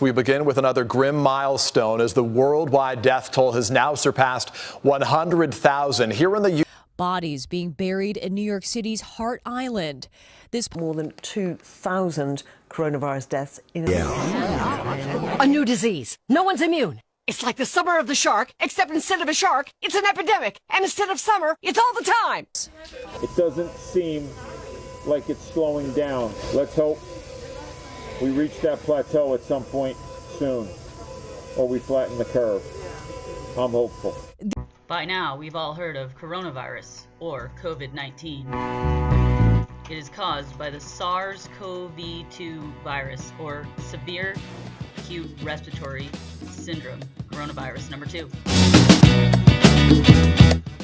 We begin with another grim milestone as the worldwide death toll has now surpassed 100,000 here in the U.S. Bodies being buried in New York City's Hart Island. This more than 2,000 coronavirus deaths in A new disease. No one's immune. It's like the summer of the shark, except instead of a shark, it's an epidemic. And instead of summer, it's all the time. It doesn't seem like it's slowing down. Let's hope we reach that plateau at some point soon, or we flatten the curve. I'm hopeful. By now, we've all heard of coronavirus, or COVID-19. It is caused by the SARS-CoV-2 virus, or severe acute respiratory syndrome, coronavirus number 2.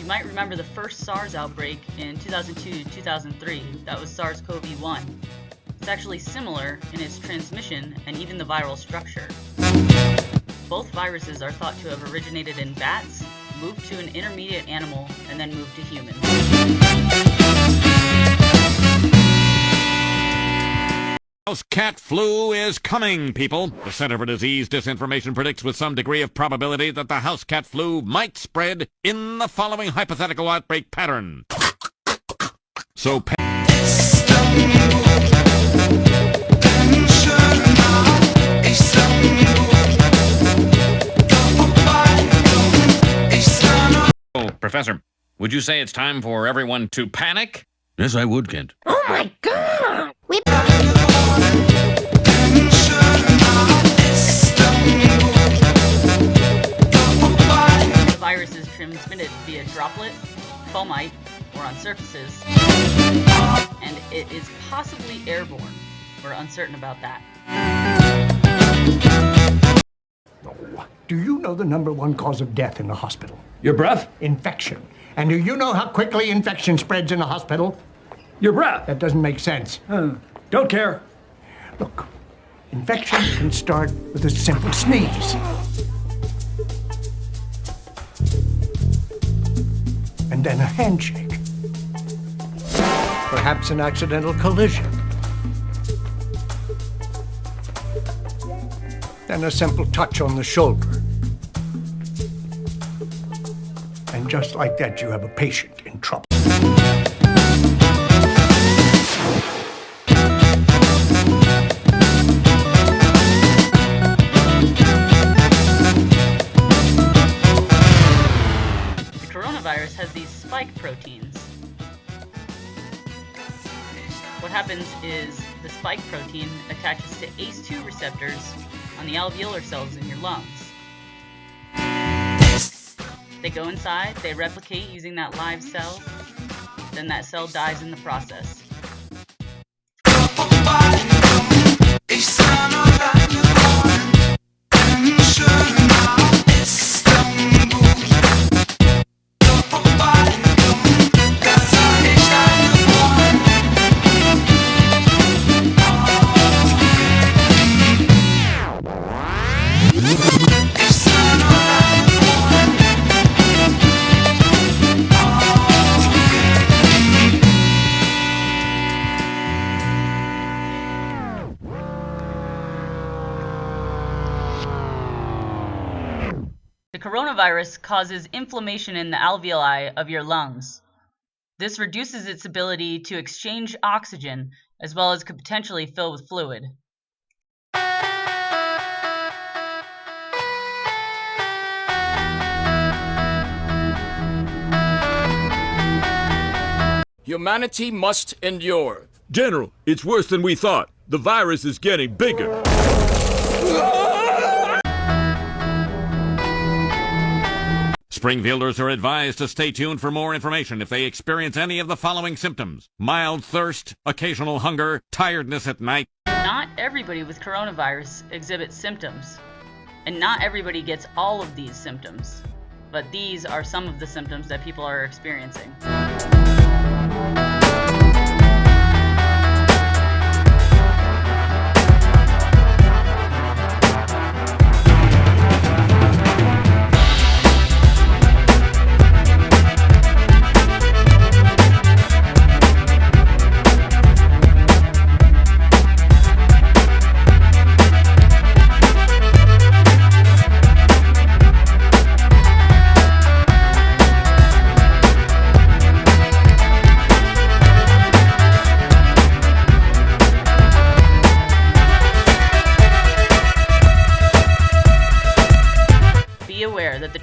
You might remember the first SARS outbreak in 2002-2003. That was SARS-CoV-1. It's actually similar in its transmission and even the viral structure. Both viruses are thought to have originated in bats, moved to an intermediate animal, and then moved to humans. House cat flu is coming, people. The Center for Disease Disinformation predicts with some degree of probability that the house cat flu might spread in the following hypothetical outbreak pattern. So Professor, would you say it's time for everyone to panic? Yes, I would, Kent. Oh my God! The virus is transmitted via droplet, fomite, or on surfaces, and it is possibly airborne. We're uncertain about that. Do you know the #1 cause of death in the hospital? Your breath? Infection. And do you know how quickly infection spreads in a hospital? Your breath? That doesn't make sense. Don't care. Look, infection can start with a simple sneeze. And then a handshake. Perhaps an accidental collision. Then a simple touch on the shoulder. And just like that, you have a patient in trouble. The coronavirus has these spike proteins. What happens is the spike protein attaches to ACE2 receptors on the alveolar cells in your lungs. They go inside, they replicate using that live cell, then that cell dies in the process. The coronavirus causes inflammation in the alveoli of your lungs. This reduces its ability to exchange oxygen, as well as could potentially fill with fluid. Humanity must endure. General, it's worse than we thought. The virus is getting bigger. Springfielders are advised to stay tuned for more information if they experience any of the following symptoms: mild thirst, occasional hunger, tiredness at night. Not everybody with coronavirus exhibits symptoms, and not everybody gets all of these symptoms, but these are some of the symptoms that people are experiencing.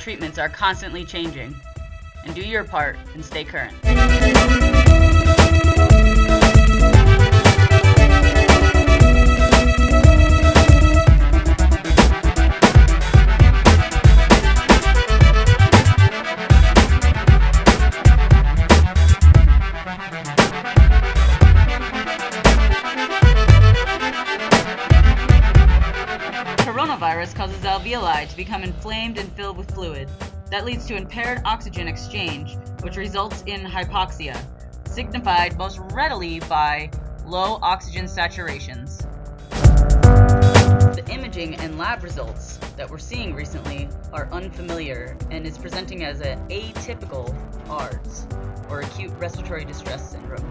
treatments are constantly changing. And do your part and stay current. Coronavirus causes alveoli to become inflamed and filled with fluid. That leads to impaired oxygen exchange, which results in hypoxia, signified most readily by low oxygen saturations. The imaging and lab results that we're seeing recently are unfamiliar and is presenting as an atypical ARDS, or acute respiratory distress syndrome.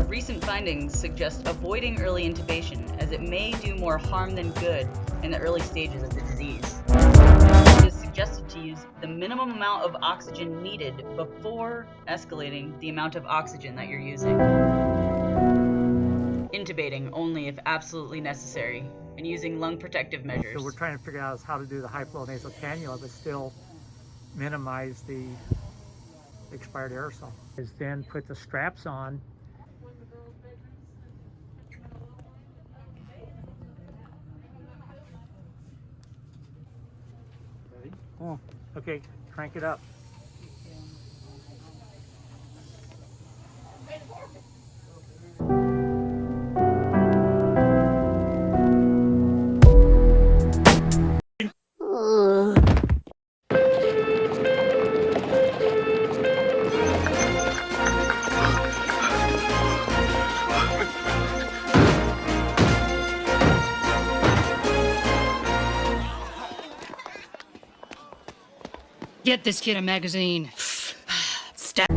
Recent findings suggest avoiding early intubation, as it may do more harm than good in the early stages of the disease. It is suggested to use the minimum amount of oxygen needed before escalating the amount of oxygen that you're using. Intubating only if absolutely necessary, and using lung protective measures. So we're trying to figure out how to do the high flow nasal cannula, but still minimize the expired aerosol. Is then put the straps on. Ready? Oh, okay, crank it up. Get this kid a magazine. Step.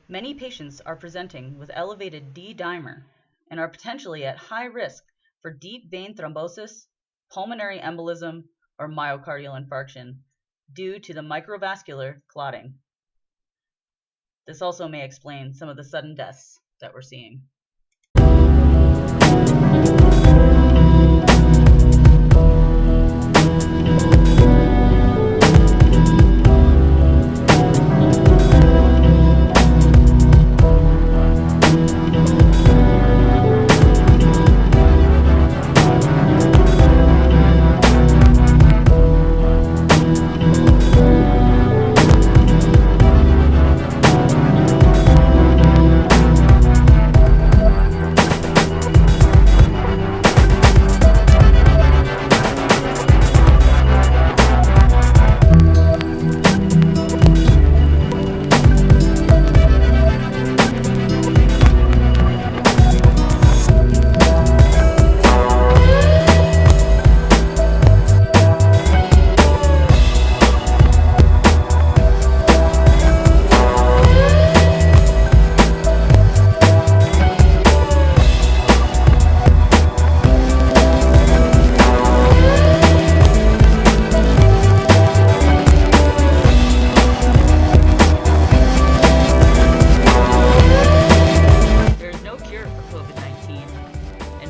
Many patients are presenting with elevated D-dimer and are potentially at high risk for deep vein thrombosis, pulmonary embolism, or myocardial infarction due to the microvascular clotting. This also may explain some of the sudden deaths that we're seeing.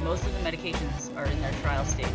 Most of the medications are in their trial stages.